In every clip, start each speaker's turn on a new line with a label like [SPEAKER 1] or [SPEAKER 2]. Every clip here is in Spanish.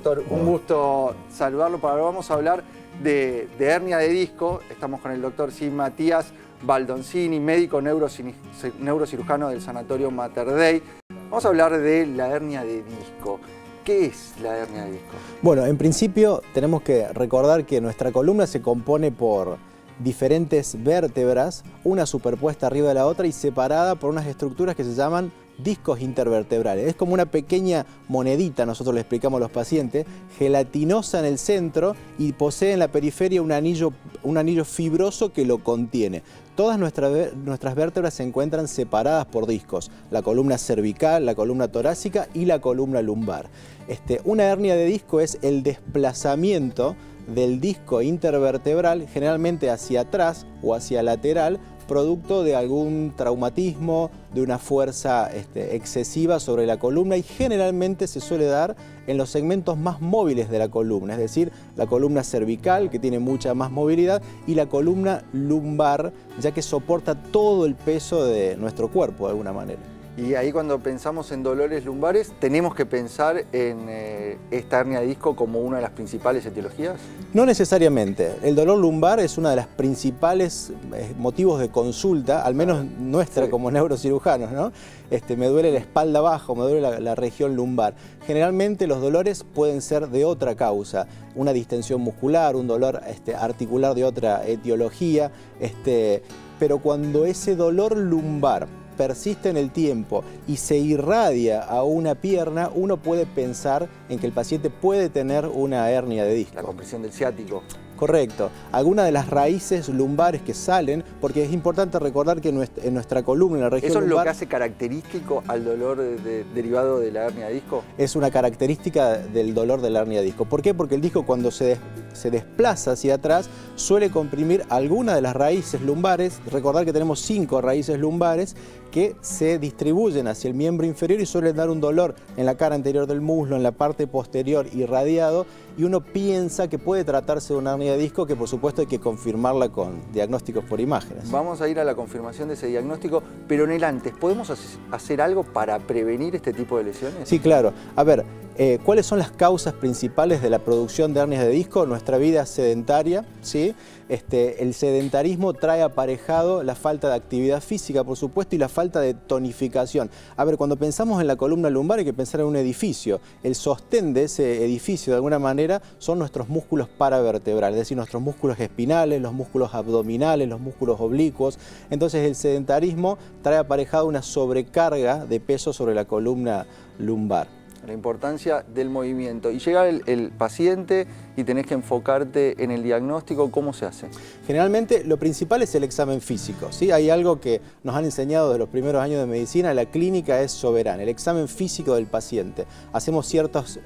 [SPEAKER 1] doctor? Un gusto saludarlo. Ahora vamos a hablar de hernia de disco. Estamos con el doctor Matías Baldoncini, médico neurocirujano del Sanatorio Mater Dei. Vamos a hablar de la hernia de disco. ¿Qué es la hernia de disco?
[SPEAKER 2] Bueno, en principio tenemos que recordar que nuestra columna se compone por diferentes vértebras, una superpuesta arriba de la otra y separada por unas estructuras que se llaman discos intervertebrales. Es como una pequeña monedita, nosotros le explicamos a los pacientes, gelatinosa en el centro y posee en la periferia un anillo fibroso que lo contiene. Todas nuestras vértebras se encuentran separadas por discos, la columna cervical, la columna torácica y la columna lumbar. Una hernia de disco es el desplazamiento del disco intervertebral, generalmente hacia atrás o hacia lateral, producto de algún traumatismo, de una fuerza excesiva sobre la columna, y generalmente se suele dar en los segmentos más móviles de la columna, es decir, la columna cervical, que tiene mucha más movilidad, y la columna lumbar, ya que soporta todo el peso de nuestro cuerpo de alguna manera.
[SPEAKER 1] Y ahí, cuando pensamos en dolores lumbares, ¿tenemos que pensar en esta hernia de disco como una de las principales etiologías? No necesariamente. El dolor lumbar es uno de los principales motivos de consulta, al menos nuestra como neurocirujanos, ¿no? Me duele la espalda baja, me duele la región lumbar. Generalmente los dolores pueden ser de otra causa, una distensión muscular, un dolor articular de otra etiología, pero cuando ese dolor lumbar persiste en el tiempo y se irradia a una pierna, uno puede pensar en que el paciente puede tener una hernia de disco. La compresión del ciático. Correcto. Algunas de las raíces lumbares que salen, porque es importante recordar que en nuestra columna, en la región lumbar... ¿Eso es lo que hace característico al dolor derivado de la hernia de disco? Es una característica del dolor de la hernia de disco. ¿Por qué? Porque el disco, cuando se desplaza hacia atrás, suele comprimir alguna de las raíces lumbares. Recordar que tenemos 5 raíces lumbares que se distribuyen hacia el miembro inferior y suelen dar un dolor en la cara anterior del muslo, en la parte posterior irradiado, y uno piensa que puede tratarse de una hernia de disco, que por supuesto hay que confirmarla con diagnósticos por imágenes. Vamos a ir a la confirmación de ese diagnóstico, pero en el antes, ¿podemos hacer algo para prevenir este tipo de lesiones? Sí, claro. A ver, ¿cuáles son las causas principales de la producción de hernias de disco? Nuestra vida sedentaria, ¿sí? El sedentarismo trae aparejado la falta de actividad física, por supuesto, y la falta de tonificación. A ver, cuando pensamos en la columna lumbar hay que pensar en un edificio. El sostén de ese edificio, de alguna manera, son nuestros músculos paravertebrales, es decir, nuestros músculos espinales, los músculos abdominales, los músculos oblicuos. Entonces el sedentarismo trae aparejado una sobrecarga de peso sobre la columna lumbar. La importancia del movimiento. Y llega el paciente y tenés que enfocarte en el diagnóstico. ¿Cómo se hace? Generalmente lo principal es el examen físico, ¿sí? Hay algo que nos han enseñado de los primeros años de medicina: la clínica es soberana, el examen físico del paciente. Hacemos ciertos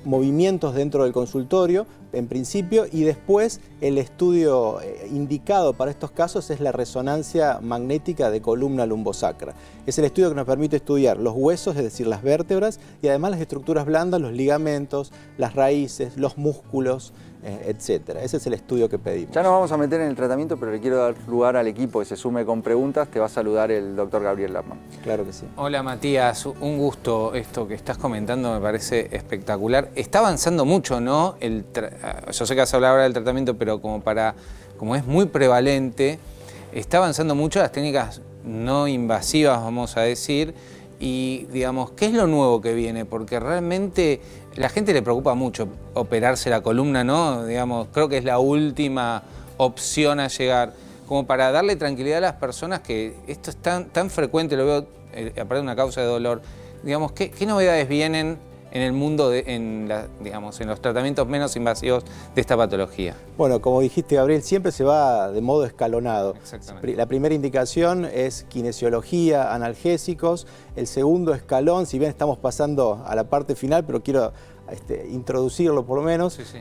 [SPEAKER 1] movimientos dentro del consultorio, en principio, y después el estudio indicado para estos casos es la resonancia magnética de columna lumbosacra. Es el estudio que nos permite estudiar los huesos, es decir, las vértebras, y además las estructuras blandas, los ligamentos, las raíces, los músculos, etc. Ese es el estudio que pedimos. Ya nos vamos a meter en el tratamiento, pero le quiero dar lugar al equipo que se sume con preguntas. Te va a saludar el doctor Gabriel Lapman. Claro que sí.
[SPEAKER 3] Hola Matías, un gusto. Esto que estás comentando me parece espectacular. Está avanzando mucho, ¿no? Yo sé que vas a hablar ahora del tratamiento, pero como es muy prevalente, está avanzando mucho las técnicas no invasivas, vamos a decir. Y, digamos, ¿qué es lo nuevo que viene? Porque realmente la gente le preocupa mucho operarse la columna, ¿no? Digamos, creo que es la última opción a llegar, como para darle tranquilidad a las personas, que esto es tan frecuente, lo veo, aparte de una causa de dolor. Digamos, ¿qué novedades vienen en el mundo, en los tratamientos menos invasivos de esta patología?
[SPEAKER 2] Bueno, como dijiste, Gabriel, siempre se va de modo escalonado.
[SPEAKER 3] Exactamente.
[SPEAKER 2] La primera indicación es kinesiología, analgésicos. El segundo escalón, si bien estamos pasando a la parte final, pero quiero introducirlo por lo menos,
[SPEAKER 3] sí.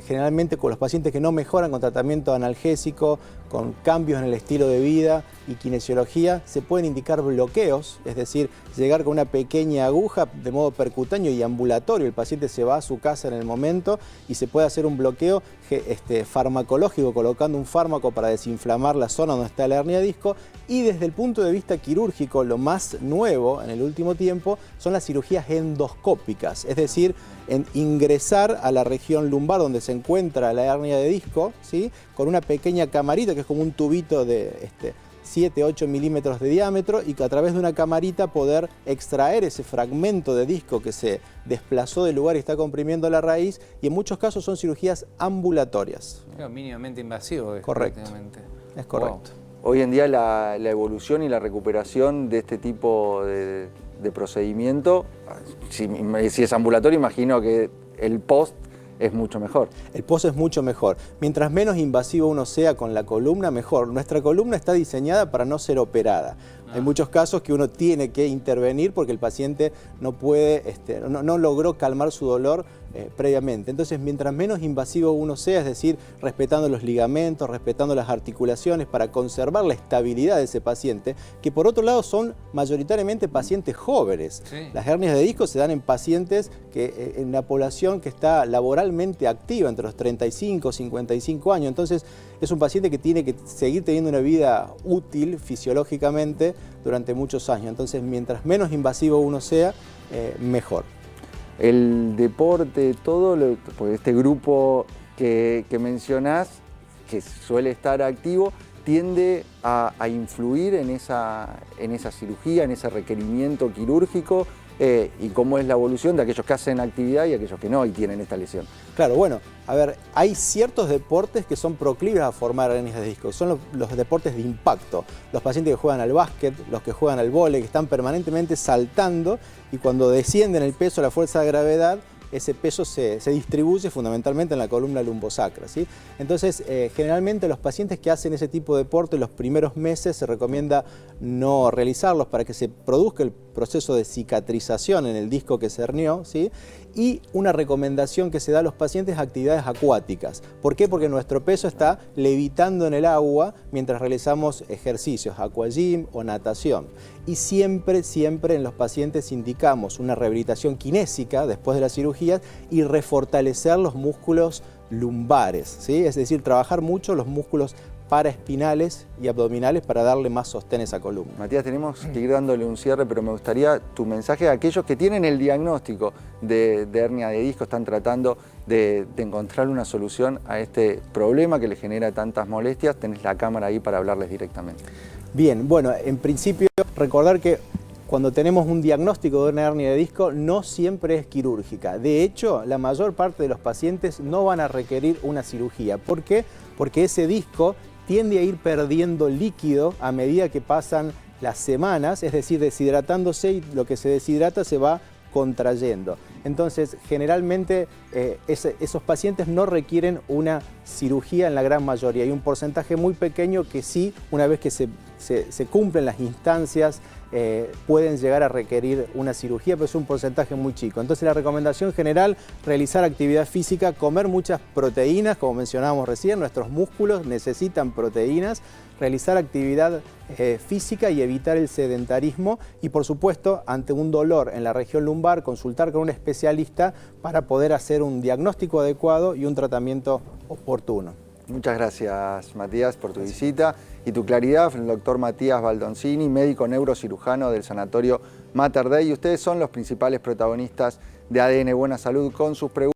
[SPEAKER 2] generalmente con los pacientes que no mejoran con tratamiento analgésico, con cambios en el estilo de vida y kinesiología, se pueden indicar bloqueos, es decir, llegar con una pequeña aguja de modo percutáneo y ambulatorio. El paciente se va a su casa en el momento y se puede hacer un bloqueo farmacológico, colocando un fármaco para desinflamar la zona donde está la hernia de disco. Y desde el punto de vista quirúrgico, lo más nuevo en el último tiempo son las cirugías endoscópicas, es decir, decir, ingresar a la región lumbar donde se encuentra la hernia de disco, ¿sí? Con una pequeña camarita que es como un tubito de 7-8 milímetros de diámetro y que a través de una camarita poder extraer ese fragmento de disco que se desplazó del lugar y está comprimiendo la raíz, y en muchos casos son cirugías ambulatorias.
[SPEAKER 3] Mínimamente invasivo.
[SPEAKER 2] Correcto. Es correcto.
[SPEAKER 1] Wow. Hoy en día la evolución y la recuperación de este tipo de procedimiento, si es ambulatorio, imagino que el post es mucho mejor.
[SPEAKER 2] El post es mucho mejor. Mientras menos invasivo uno sea con la columna, mejor. Nuestra columna está diseñada para no ser operada. Hay muchos casos que uno tiene que intervenir porque el paciente no puede, no logró calmar su dolor previamente. Entonces, mientras menos invasivo uno sea, es decir, respetando los ligamentos, respetando las articulaciones para conservar la estabilidad de ese paciente, que por otro lado son mayoritariamente pacientes jóvenes. Sí. Las hernias de disco se dan en pacientes que en la población que está laboralmente activa, entre los 35 y 55 años. Entonces, es un paciente que tiene que seguir teniendo una vida útil fisiológicamente durante muchos años. Entonces, mientras menos invasivo uno sea, mejor.
[SPEAKER 1] El deporte, porque este grupo que mencionás, que suele estar activo, tiende a influir en esa cirugía, en ese requerimiento quirúrgico, y cómo es la evolución de aquellos que hacen actividad y aquellos que no y tienen esta lesión.
[SPEAKER 2] Claro, bueno, a ver, hay ciertos deportes que son proclives a formar hernias de disco, son los deportes de impacto. Los pacientes que juegan al básquet, los que juegan al vóley, que están permanentemente saltando y cuando descienden el peso, la fuerza de gravedad, ese peso se distribuye fundamentalmente en la columna lumbosacra, ¿sí? Entonces, generalmente los pacientes que hacen ese tipo de deporte los primeros meses se recomienda no realizarlos para que se produzca el proceso de cicatrización en el disco que se hernió, ¿sí? Y una recomendación que se da a los pacientes es actividades acuáticas. ¿Por qué? Porque nuestro peso está levitando en el agua mientras realizamos ejercicios, aquagym o natación. Y siempre en los pacientes indicamos una rehabilitación kinésica después de la cirugía y refortalecer los músculos lumbares, ¿sí? Es decir, trabajar mucho los músculos paraespinales y abdominales para darle más sostén a esa columna.
[SPEAKER 1] Matías, tenemos que ir dándole un cierre, pero me gustaría tu mensaje a aquellos que tienen el diagnóstico de hernia de disco, están tratando de encontrar una solución a este problema que les genera tantas molestias. Tenés la cámara ahí para hablarles directamente.
[SPEAKER 2] Bien, bueno, en principio recordar que cuando tenemos un diagnóstico de una hernia de disco no siempre es quirúrgica. De hecho, la mayor parte de los pacientes no van a requerir una cirugía. ¿Por qué? Porque ese disco tiende a ir perdiendo líquido a medida que pasan las semanas, es decir, deshidratándose, y lo que se deshidrata se va contrayendo. Entonces, generalmente esos pacientes no requieren una cirugía en la gran mayoría. Hay un porcentaje muy pequeño que sí, una vez que se cumplen las instancias, pueden llegar a requerir una cirugía, pero es un porcentaje muy chico. Entonces, la recomendación general, realizar actividad física, comer muchas proteínas, como mencionábamos recién, nuestros músculos necesitan proteínas, realizar actividad física y evitar el sedentarismo y, por supuesto, ante un dolor en la región lumbar, consultar con un especialista para poder hacer un diagnóstico adecuado y un tratamiento oportuno.
[SPEAKER 1] Muchas gracias, Matías, por tu visita y tu claridad. El doctor Matías Baldoncini, médico neurocirujano del Sanatorio Mater Dei. Y ustedes son los principales protagonistas de ADN Buena Salud con sus preguntas.